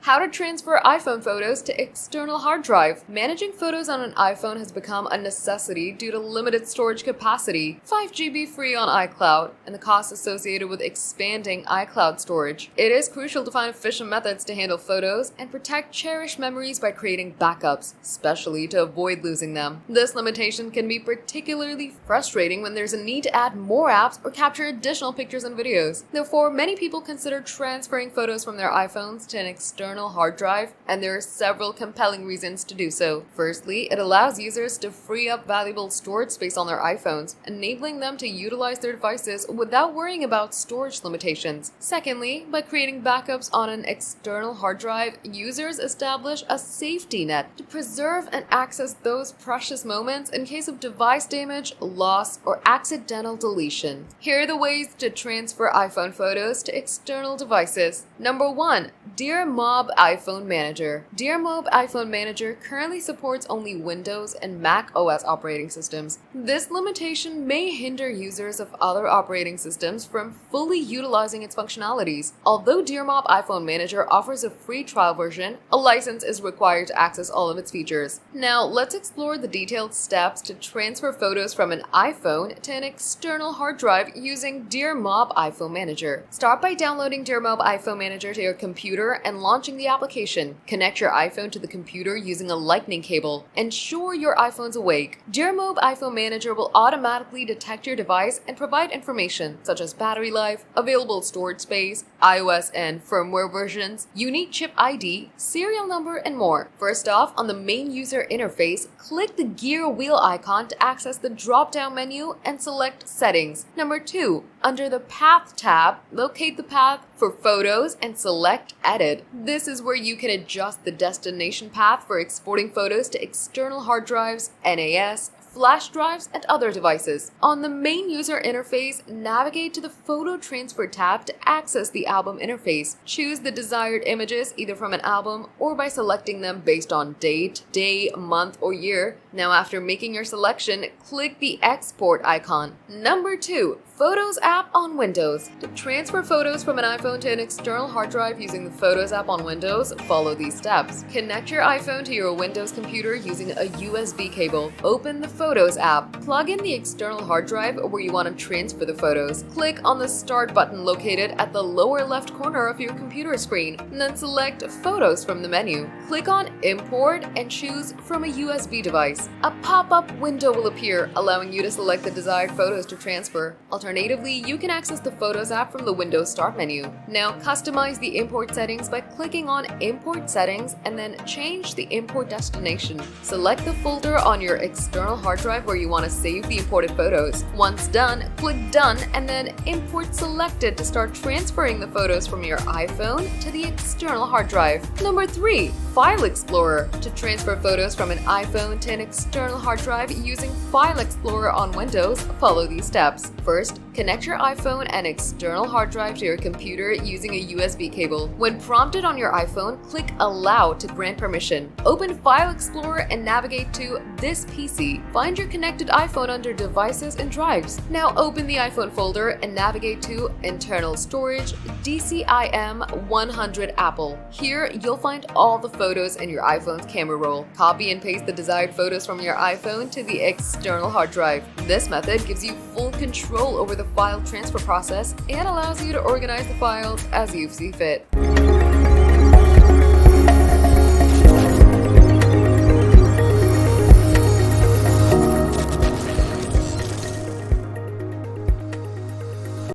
How to transfer iPhone photos to external hard drive. Managing photos on an iPhone has become a necessity due to limited storage capacity, 5 GB free on iCloud, and the costs associated with expanding iCloud storage. It is crucial to find efficient methods to handle photos and protect cherished memories by creating backups, especially to avoid losing them. This limitation can be particularly frustrating when there's a need to add more apps or capture additional pictures and videos. Therefore, many people consider transferring photos from their iPhones to an external hard drive, and there are several compelling reasons to do so. Firstly, it allows users to free up valuable storage space on their iPhones, enabling them to utilize their devices without worrying about storage limitations. Secondly, by creating backups on an external hard drive, users establish a safety net to preserve and access those precious moments in case of device damage, loss, or accidental deletion. Here are the ways to transfer iPhone photos to external devices. Number 1. Dear Mob iPhone Manager. Dear Mob iPhone Manager currently supports only Windows and Mac OS operating systems. This limitation may hinder users of other operating systems from fully utilizing its functionalities. Although Dear Mob iPhone Manager offers a free trial version, a license is required to access all of its features. Now, let's explore the detailed steps to transfer photos from an iPhone to an external hard drive using Dear Mob iPhone Manager. Start by downloading Dear Mob iPhone Manager to your computer and launching the application. Connect your iPhone to the computer using a lightning cable. Ensure your iPhone's awake. Dear Mob iPhone Manager will automatically detect your device and provide information such as battery life, available storage space, iOS and firmware versions, unique chip ID, serial number, and more. First off, on the main user interface, click the gear wheel icon to access the drop-down menu and select Settings. Number 2, under the Path tab, locate the path for photos and select Edit. This is where you can adjust the destination path for exporting photos to external hard drives, NAS, flash drives, and other devices. On the main user interface, navigate to the Photo Transfer tab to access the album interface. Choose the desired images either from an album or by selecting them based on date, day, month, or year. Now, after making your selection, click the export icon. Number 2, Photos app on Windows. To transfer photos from an iPhone to an external hard drive using the Photos app on Windows, follow these steps. Connect your iPhone to your Windows computer using a USB cable. Open the Photos app. Plug in the external hard drive where you want to transfer the photos. Click on the Start button located at the lower left corner of your computer screen, and then select Photos from the menu. Click on Import and choose from a USB device. A pop-up window will appear, allowing you to select the desired photos to transfer. Alternatively, you can access the Photos app from the Windows Start menu. Now, customize the import settings by clicking on Import Settings and then change the import destination. Select the folder on your external hard drive where you want to save the imported photos. Once done, click Done and then Import Selected to start transferring the photos from your iPhone to the external hard drive. Number 3, File Explorer. To transfer photos from an iPhone to an external hard drive using File Explorer on Windows, follow these steps. First, connect your iPhone and external hard drive to your computer using a USB cable. When prompted on your iPhone, click Allow to grant permission. Open File Explorer and navigate to This PC. Find your connected iPhone under Devices and Drives. Now open the iPhone folder and navigate to Internal Storage, DCIM 100 Apple. Here, you'll find all the photos in your iPhone's camera roll. Copy and paste the desired photos from your iPhone to the external hard drive. This method gives you full control over the file transfer process and allows you to organize the files as you see fit.